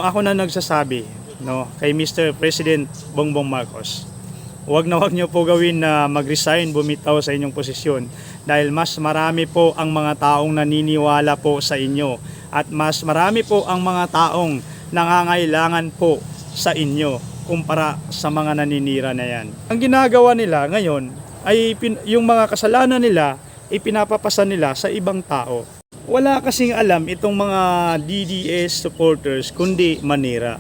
Ako na nagsasabi, no, kay Mr. President Bongbong Marcos, huwag na huwag niyo po gawin na mag-resign, bumitaw sa inyong posisyon dahil mas marami po ang mga taong naniniwala po sa inyo at mas marami po ang mga taong nangangailangan po sa inyo kumpara sa mga naninira na yan. Ang ginagawa nila ngayon ay yung mga kasalanan nila ipinapapasa nila sa ibang tao. Wala kasing alam itong mga DDS supporters kundi manira.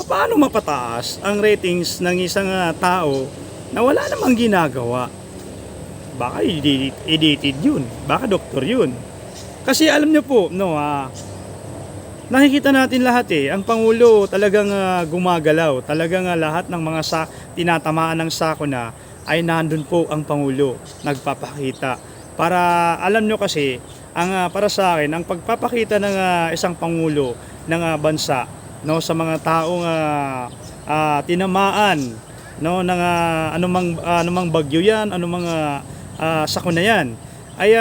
Paano mapataas ang ratings ng isang tao na wala namang ginagawa? Baka edited yun, baka doktor yun. Kasi alam nyo po, no, nakikita natin lahat ang Pangulo talagang gumagalaw. Talagang lahat ng mga tinatamaan ng sako na ay nandun po ang Pangulo, nagpapakita. Para alam nyo kasi, para sa akin, ang pagpapakita ng isang Pangulo ng bansa, no, sa mga taong tinamaan, no, ng anumang bagyo yan, anumang sakuna yan, ay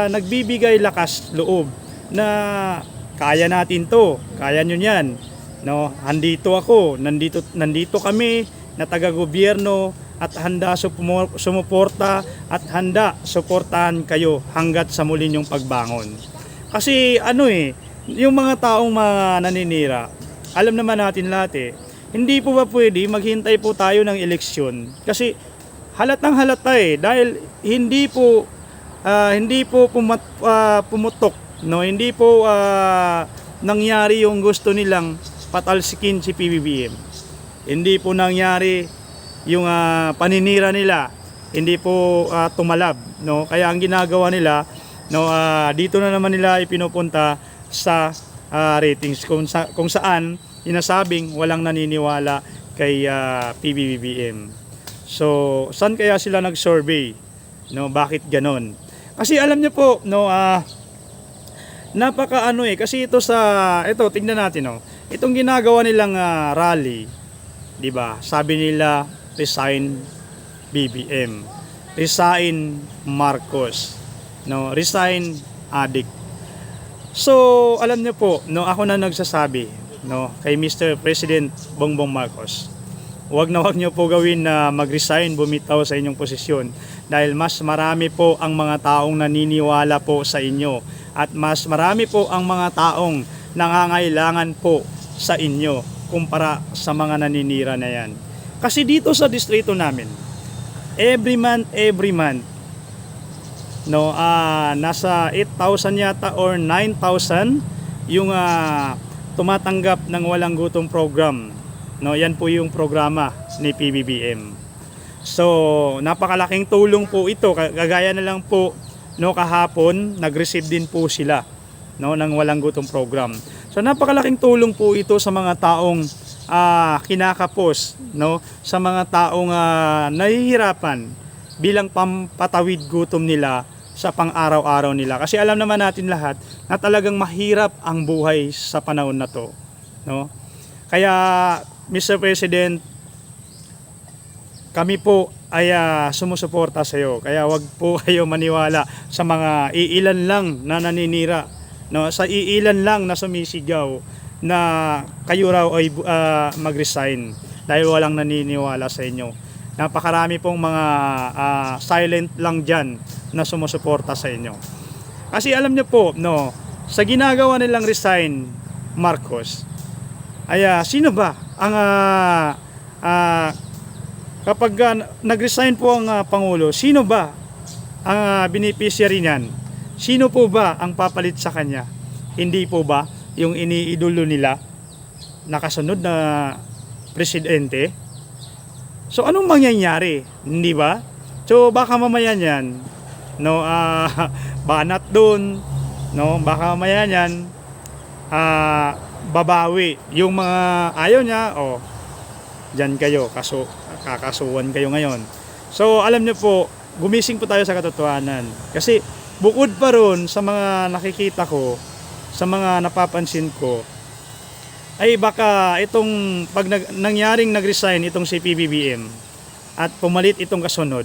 nagbibigay lakas loob na kaya natin to, kaya nyo yan, no, andito ako, nandito kami na taga-gobyerno at handa sumuporta at handa suportahan kayo hanggat sa muli nyong pagbangon. Kasi yung mga taong mga naninira, alam naman natin lahat hindi po ba pwede maghintay po tayo ng eleksyon? Kasi halatang halata dahil hindi po pumutok, no, hindi po nangyari yung gusto nilang patalsikin si PBBM. Hindi po nangyari yung paninira nila, hindi po tumalab, no? Kaya ang ginagawa nila, no, dito na naman nila ipinupunta sa ratings kung saan inasabing walang naniniwala kay PBBM. So saan kaya sila nag-survey, no? Bakit ganon? Kasi alam niyo po, no, napaka kasi ito tingnan natin, no. Itong ginagawa nilang rally, 'di ba? Sabi nila resign BBM, resign Marcos, no, resign adik. So alam niyo po, no, ako na nagsasabi, no, kay Mr. President Bongbong Marcos, huwag na huwag niyo po gawin na mag-resign, bumitaw sa inyong posisyon dahil mas marami po ang mga taong naniniwala po sa inyo at mas marami po ang mga taong nangangailangan po sa inyo kumpara sa mga naninira na yan. Kasi dito sa distrito namin, every month, no, nasa 8,000 yata or 9,000 yung tumatanggap ng walang gutom program. No, yan po yung programa ni PBBM. So, napakalaking tulong po ito. Kagaya na lang po, no, kahapon nag-receive din po sila, no, ng walang gutom program. So, napakalaking tulong po ito sa mga taong kinakapos, no, sa mga taong nahihirapan bilang pampatawid gutom nila sa pang-araw-araw nila. Kasi alam naman natin lahat na talagang mahirap ang buhay sa panahon na to, no? Kaya Mr. President, kami po ay sumusuporta sa iyo. Kaya wag po kayo maniwala sa mga iilan lang na naninira, no, sa iilan lang na sumisigaw na kayo raw ay mag-resign dahil walang naniniwala sa inyo. Napakarami pong mga silent lang dyan na sumusuporta sa inyo. Kasi alam niyo po, no, sa ginagawa nilang resign Marcos, ay sino ba ang kapag nag-resign po ang Pangulo, sino ba ang beneficiary niyan? Sino po ba ang papalit sa kanya? Hindi po ba yung iniidolo nila nakasunod na presidente? So anong mangyayari, hindi ba? So baka mamaya niyan, no, banat doon, no, baka mamaya niyan babawi yung mga ayaw niya, diyan kayo, kakasuhan kayo ngayon. So alam niyo po, gumising po tayo sa katotohanan. Kasi bukod pa ron sa mga nakikita ko, sa mga napapansin ko, ay baka itong pag nangyaring nag-resign itong si PBBM at pumalit itong kasunod,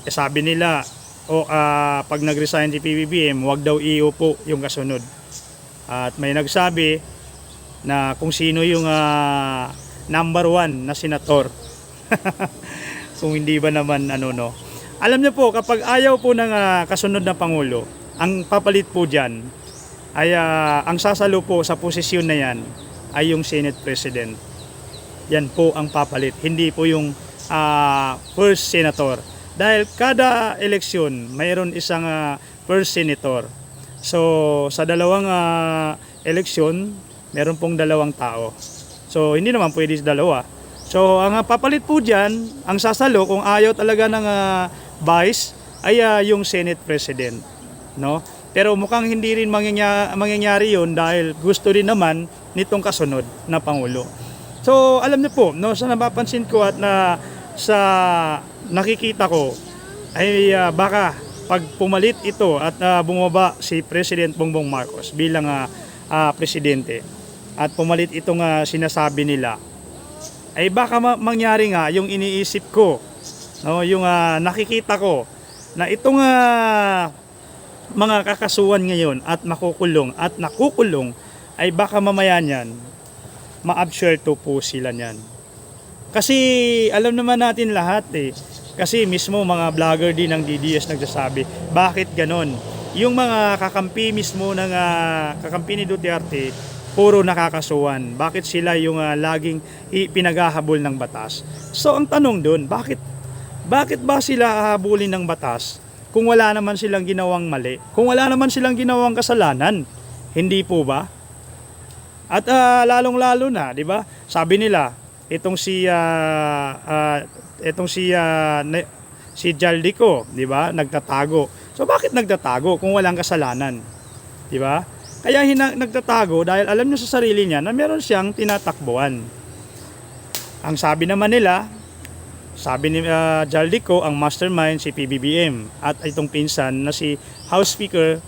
sabi nila pag nag-resign si PBBM, wag daw iupo yung kasunod. At may nagsabi na kung sino yung number 1 na senator. Kung hindi ba naman ano, no. Alam niyo po, kapag ayaw po ng kasunod na pangulo, ang papalit po diyan ay ang sasalo po sa posisyon na yan ay yung Senate President. Yan po ang papalit, hindi po yung first senator. Dahil kada eleksyon mayroon isang first senator. So sa dalawang eleksyon meron pong dalawang tao. So hindi naman pwede sa dalawa. So ang papalit po diyan, ang sasalo kung ayaw talaga ng vice ay yung Senate President, no? Pero mukhang hindi rin mangyayari 'yon dahil gusto rin naman nitong kasunod na pangulo. So alam niyo po, no, sa napapansin ko at sa nakikita ko ay baka pag pumalit ito at bumaba si President Bongbong Marcos bilang presidente at pumalit itong sinasabi nila, ay baka mangyari nga yung iniisip ko, no, yung nakikita ko na itong mga kakasuhan ngayon at makukulong at nakukulong ay baka mamaya niyan ma-absuelto po sila niyan. Kasi alam naman natin lahat kasi mismo mga vlogger din ng DDS nagsasabi, bakit ganon? Yung mga kakampi mismo ng kakampi ni Duterte, puro nakakasuhan. Bakit sila yung laging pinaghahabol ng batas? So ang tanong doon, bakit ba sila hahabulin ng batas kung wala naman silang ginawang mali? Kung wala naman silang ginawang kasalanan? Hindi po ba? At lalong-lalo na, 'di ba? Sabi nila, itong si Jaldico, 'di ba? Nagtatago. So bakit nagtatago kung walang kasalanan? 'Di ba? Kaya nagtatago dahil alam niya sa sarili niya na meron siyang tinatakbuhan. Ang sabi naman nila, sabi ni Jaldico, ang mastermind si PBBM at itong pinsan na si House Speaker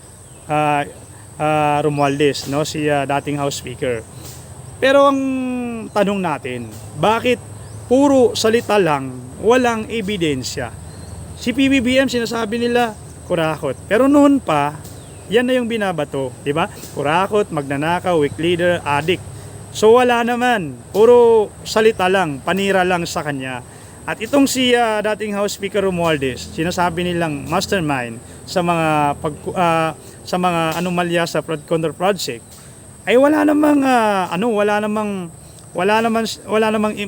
Romualdez, no, si dating House Speaker. Pero ang tanong natin, bakit puro salita lang, walang ebidensya? Si PBBM sinasabi nila kurakot. Pero noon pa, yan na yung binabato, di ba? Kurakot, magnanakaw, weak leader, addict. So wala naman, puro salita lang, panira lang sa kanya. At itong si dating House Speaker Romualdez, sinasabi nilang mastermind sa mga anomalya sa flood control project, ay wala namang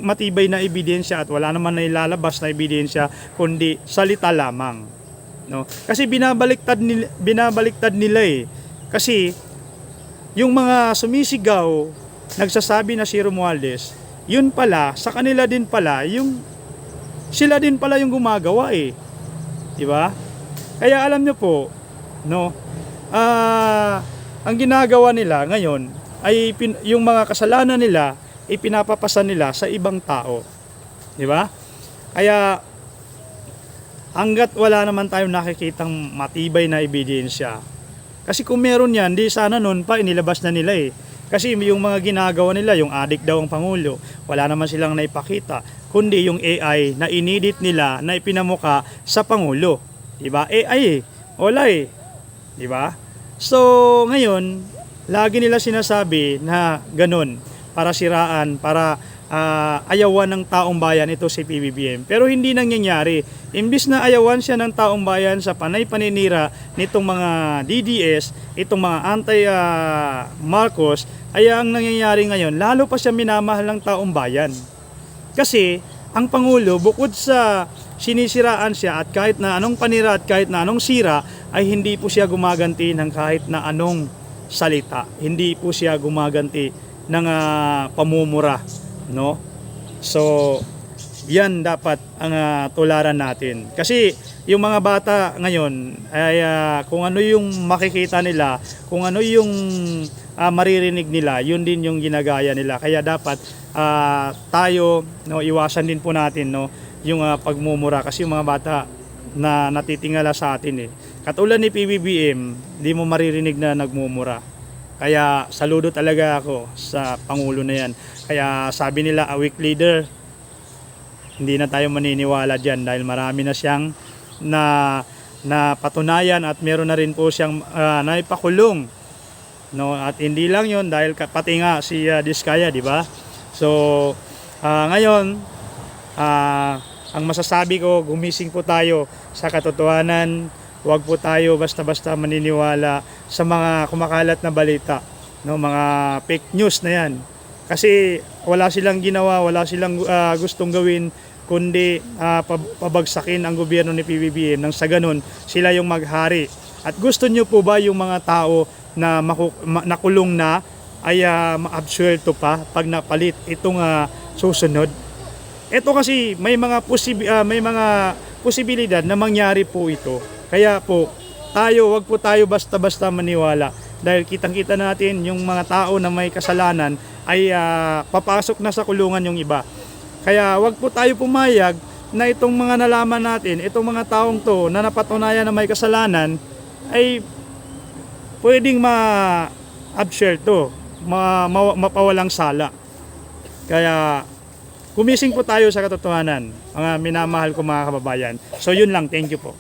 matibay na ebidensya at wala namang nailalabas na ebidensya kundi salita lamang, no? Kasi binabaliktad nila kasi yung mga sumisigaw nagsasabi na si Romualdez, yun pala sa kanila din pala sila din pala yung gumagawa di ba? Kaya alam nyo po, no, ang ginagawa nila ngayon ay yung mga kasalanan nila ipinapapasa nila sa ibang tao, di ba? Kaya hanggat wala naman tayong nakikitang matibay na ebidensya, kasi kung meron yan, di sana noon pa inilabas na nila Kasi yung mga ginagawa nila, yung addict daw ang Pangulo, wala naman silang naipakita, kundi yung AI na inedit nila na ipinamuka sa Pangulo. Diba? AI wala Diba? So, ngayon, lagi nila sinasabi na ganun, para siraan, para ayawan ng taong bayan ito si PBBM. Pero hindi nangyayari. Imbis na ayawan siya ng taong bayan sa panay paninira nitong mga DDS, itong mga anti-Marcos, ay ang nangyayari ngayon, lalo pa siya minamahal ng taong bayan. Kasi ang Pangulo, bukod sa sinisiraan siya at kahit na anong panira at kahit na anong sira, ay hindi po siya gumaganti ng kahit na anong salita. Hindi po siya gumaganti ng pamumura, no? So, yan dapat ang tularan natin. Kasi yung mga bata ngayon ay kung ano yung makikita nila, kung ano yung maririnig nila, yun din yung ginagaya nila. Kaya dapat tayo, no, iwasan din po natin, no, yung pagmumura, kasi yung mga bata na natitingala sa atin Katulad ni PBBM, hindi mo maririnig na nagmumura. Kaya saludo talaga ako sa Pangulo na yan. Kaya sabi nila, a weak leader, hindi na tayo maniniwala dyan dahil marami na siyang na patunayan at meron na rin po siyang naipakulong no? At hindi lang 'yon dahil pati nga si Diskaya, di ba? So ngayon ang masasabi ko, gumising po tayo sa katotohanan. Huwag po tayo basta-basta maniniwala sa mga kumakalat na balita, no, mga fake news na 'yan. Kasi wala silang ginawa, wala silang gustong gawin kundi pabagsakin ang gobyerno ni PBBM nang sa ganun sila yung maghari. At gusto nyo po ba yung mga tao na nakulong na ay ma-absuelto pa pag napalit itong susunod? Ito kasi may mga posibilidad na mangyari po ito. Kaya po wag po tayo basta-basta maniwala dahil kitang-kita natin yung mga tao na may kasalanan ay papasok na sa kulungan yung iba. Kaya wag po tayo pumayag na itong mga nalaman natin, itong mga taong to na napatunayan na may kasalanan ay pwedeng ma-absuelto, mapawalang sala. Kaya gumising po tayo sa katotohanan, mga minamahal ko mga kababayan. So yun lang, thank you po.